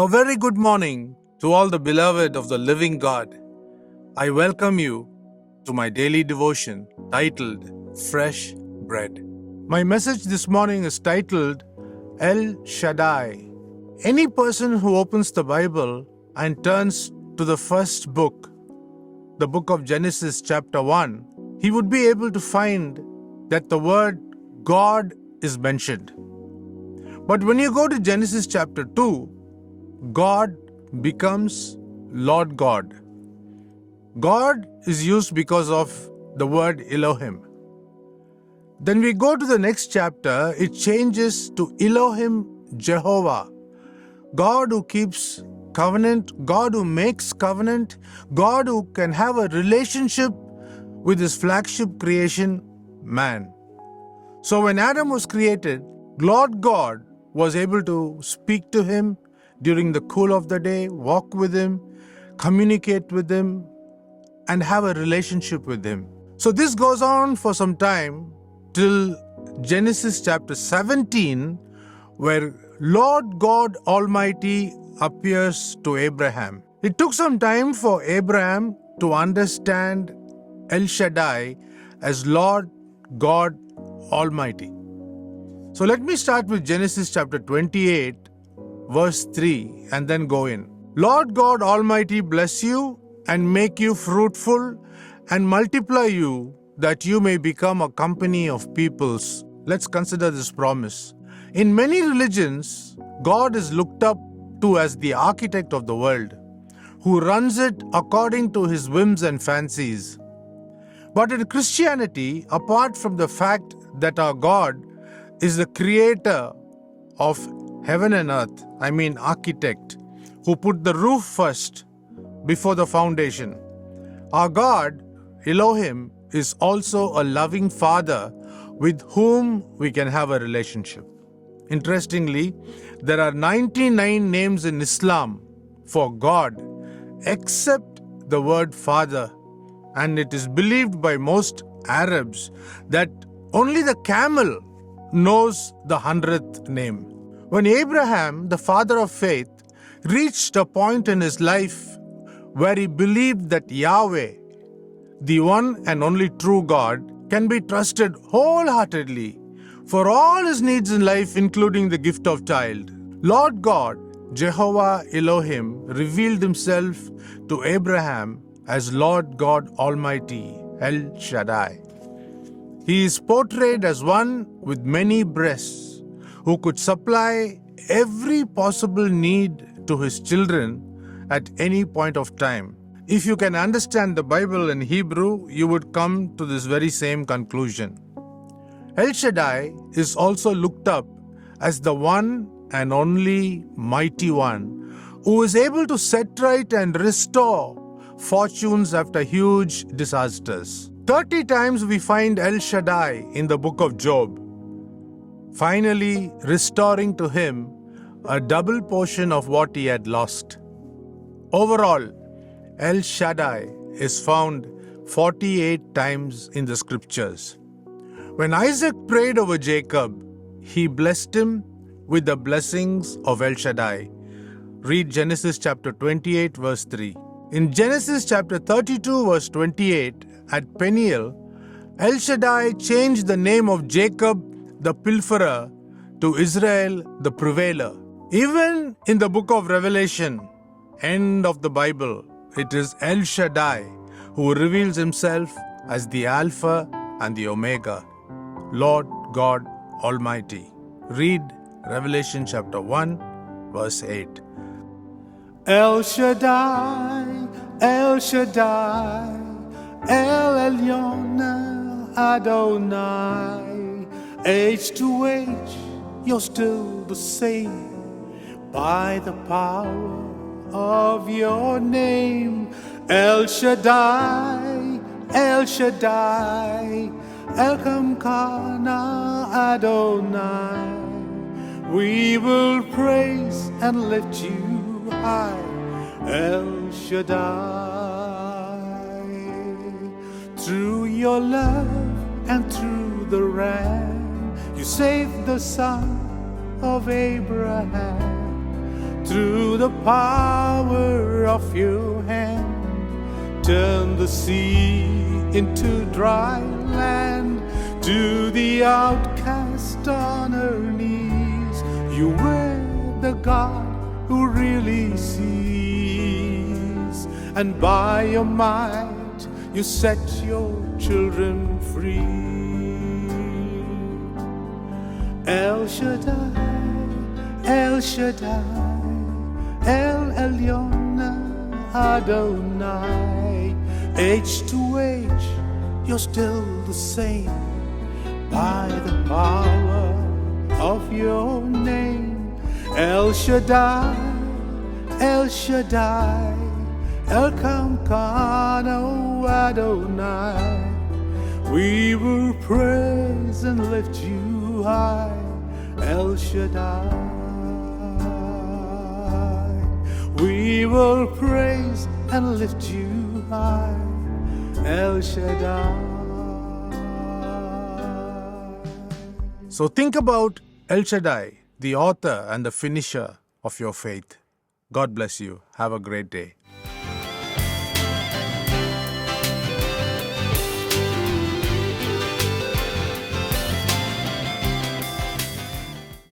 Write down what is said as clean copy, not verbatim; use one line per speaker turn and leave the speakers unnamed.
A very good morning to all the beloved of the living God. I welcome you to my daily devotion titled Fresh Bread. My message this morning is titled El Shaddai. Any person who opens the Bible and turns to the first book, the book of Genesis chapter 1, he would be able to find that the word God is mentioned. But when you go to Genesis chapter 2, God becomes Lord God. God is used because of the word Elohim. Then we go to the next chapter, it changes to Elohim Jehovah. God who keeps covenant, God who makes covenant, God who can have a relationship with his flagship creation, man. So when Adam was created, Lord God was able to speak to him during the cool of the day, walk with him, communicate with him, and have a relationship with him. So this goes on for some time till Genesis chapter 17, where Lord God Almighty appears to Abraham. It took some time for Abraham to understand El Shaddai as Lord God Almighty. So let me start with Genesis chapter 28, verse 3, and then go in. Lord God Almighty bless you and make you fruitful and multiply you, that you may become a company of peoples. Let's consider this promise. In many religions, God is looked up to as the architect of the world, who runs it according to his whims and fancies. But in Christianity, apart from the fact that our God is the creator of heaven and earth, architect, who put the roof first before the foundation, our God, Elohim, is also a loving Father with whom we can have a relationship. Interestingly, there are 99 names in Islam for God except the word Father, and it is believed by most Arabs that only the camel knows the 100th name. When Abraham, the father of faith, reached a point in his life where he believed that Yahweh, the one and only true God, can be trusted wholeheartedly for all his needs in life, including the gift of child, Lord God, Jehovah Elohim, revealed himself to Abraham as Lord God Almighty, El Shaddai. He is portrayed as one with many breasts, who could supply every possible need to his children at any point of time. If you can understand the Bible in Hebrew, you would come to this very same conclusion. El Shaddai is also looked up as the one and only mighty one, who is able to set right and restore fortunes after huge disasters. 30 times we find El Shaddai in the book of Job, finally restoring to him a double portion of what he had lost. Overall, El Shaddai is found 48 times in the scriptures. When Isaac prayed over Jacob, he blessed him with the blessings of El Shaddai. Read Genesis chapter 28, verse 3. In Genesis chapter 32, verse 28, at Peniel, El Shaddai changed the name of Jacob the pilferer to Israel the prevailer. Even in the book of Revelation, end of the Bible, it is El Shaddai who reveals himself as the Alpha and the Omega, Lord God Almighty. Read Revelation chapter 1, verse 8.
El Shaddai, El Shaddai, El Elyon Adonai. Age to age, you're still the same by the power of your name. El Shaddai, El Shaddai, El Kamkana Adonai. We will praise and lift you high, El Shaddai. Through your love and through the Ram, you saved the son of Abraham. through the power of your hand. Turn the sea into dry land. To the outcast on her knees, you were the God who really sees. And by your might, you set your children free. El Shaddai, El Shaddai, El Elyon Adonai. Age to age, you're still the same. By the power of your name, El Shaddai, El Shaddai, El Kamkano Adonai. We will praise and lift you high, El Shaddai. We will praise and lift you high, El Shaddai.
So think about El Shaddai, the author and the finisher of your faith. God bless you. Have a great day.